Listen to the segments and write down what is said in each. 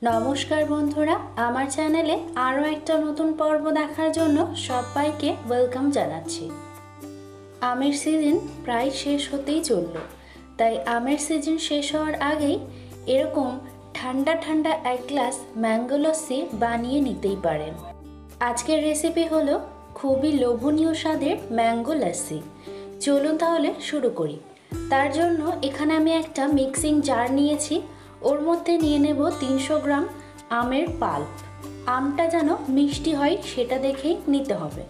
নমস্কার বন্ধুরা, আমার চ্যানেলে আরও একটা নতুন পর্ব দেখার জন্য সবাইকে ওয়েলকাম জানাচ্ছি। আমের সিজন প্রায় শেষ হতেই চলল, তাই আমের সিজন শেষ হওয়ার আগেই এরকম ঠান্ডা ঠান্ডা এক গ্লাস ম্যাঙ্গো লস্যি বানিয়ে নিতেই পারেন। আজকের রেসিপি হলো খুবই লোভনীয় স্বাদের ম্যাঙ্গো লস্যি। চলুন তাহলে শুরু করি। তার জন্য এখানে আমি একটা মিক্সিং জার নিয়েছি। ওর মধ্যে নিয়ে নেব 300 গ্রাম আমের পাল্প। আমটা যেন মিষ্টি হয় সেটা দেখেই নিতে হবে।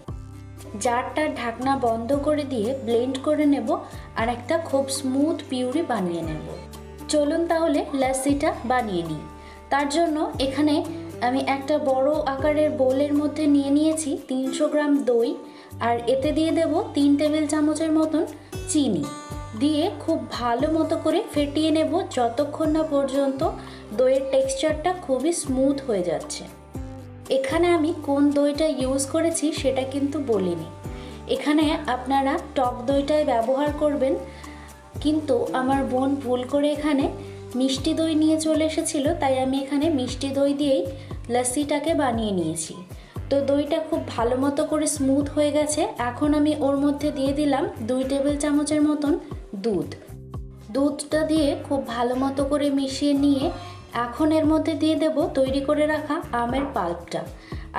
জারটার ঢাকনা বন্ধ করে দিয়ে ব্লেন্ড করে নেব আর একটা খুব স্মুথ পিউরি বানিয়ে নেব। চলুন তাহলে লস্যিটা বানিয়ে নিই। তার জন্য এখানে আমি একটা বড় আকারের বোলের মধ্যে নিয়ে নিয়েছি 300 গ্রাম দই, আর এতে দিয়ে দেব 3 টেবিল চামচের মতন চিনি। দিয়ে খুব ভালো মতো করে ফেটিয়ে নেব যতক্ষণ না পর্যন্ত দইয়ের টেক্সচারটা খুবই স্মুথ হয়ে যাচ্ছে। এখানে আমি কোন দইটা ইউজ করেছি সেটা কিন্তু বলিনি। এখানে আপনারা টক দইটাই ব্যবহার করবেন, কিন্তু আমার বোন ভুল করে এখানে মিষ্টি দই নিয়ে চলে এসেছিলো, তাই আমি এখানে মিষ্টি দই দিয়েই লস্যিটাকে বানিয়ে নিয়েছি। তো দইটা খুব ভালো মতো করে স্মুথ হয়ে গেছে। এখন আমি ওর মধ্যে দিয়ে দিলাম 2 টেবিল চামচের মতন দুধটা দিয়ে খুব ভালো মতো করে মিশিয়ে নিয়ে এখন এর মধ্যে দিয়ে দেব তৈরি করে রাখা আমের পাল্পটা,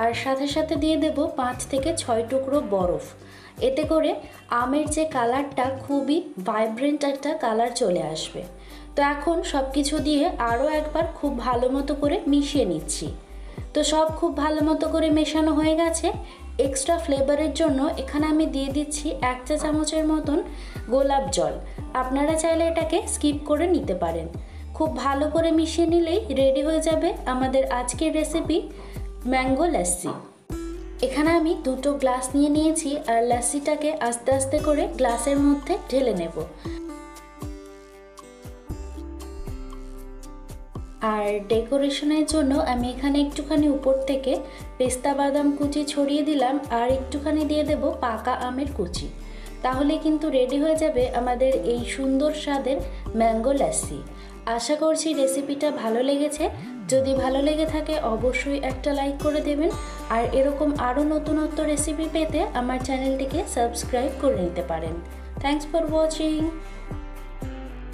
আর সাথে সাথে দিয়ে দেব 5 থেকে 6 টুকরো বরফ। এতে করে আমের যে কালারটা খুবই ভাইব্রেন্ট একটা কালার চলে আসবে। তো এখন সব কিছু দিয়ে আরও একবার খুব ভালো মতো করে মিশিয়ে নিচ্ছি। তো সব খুব ভালো মতো করে মেশানো হয়ে গেছে। এক্সট্রা ফ্লেভারের জন্য এখানে আমি দিয়ে দিচ্ছি 1 চা চামচের মতন গোলাপ জল। আপনারা চাইলে এটাকে স্কিপ করে নিতে পারেন। খুব ভালো করে মিশিয়ে নিলেই রেডি হয়ে যাবে আমাদের আজকের রেসিপি ম্যাঙ্গো লস্যি। এখানে আমি 2টো গ্লাস নিয়ে নিয়েছি, আর লস্যিটাকে আস্তে আস্তে করে গ্লাসের মধ্যে ঢেলে নেব। আর ডেকোরেশনের জন্য আমি এখানে একটুখানি উপর থেকে পেস্তা বাদাম কুচি ছড়িয়ে দিলাম, আর একটুখানি দিয়ে দেব পাকা আমের কুচি। তাহলে কিন্তু রেডি হয়ে যাবে আমাদের এই সুন্দর স্বাদের ম্যাঙ্গো লস্যি। আশা করছি রেসিপিটা ভালো লেগেছে। যদি ভালো লেগে থাকে অবশ্যই একটা লাইক করে দেবেন, আর এরকম আরও নতুনত্ব রেসিপি পেতে আমার চ্যানেলটিকে সাবস্ক্রাইব করে নিতে পারেন। Thanks for watching.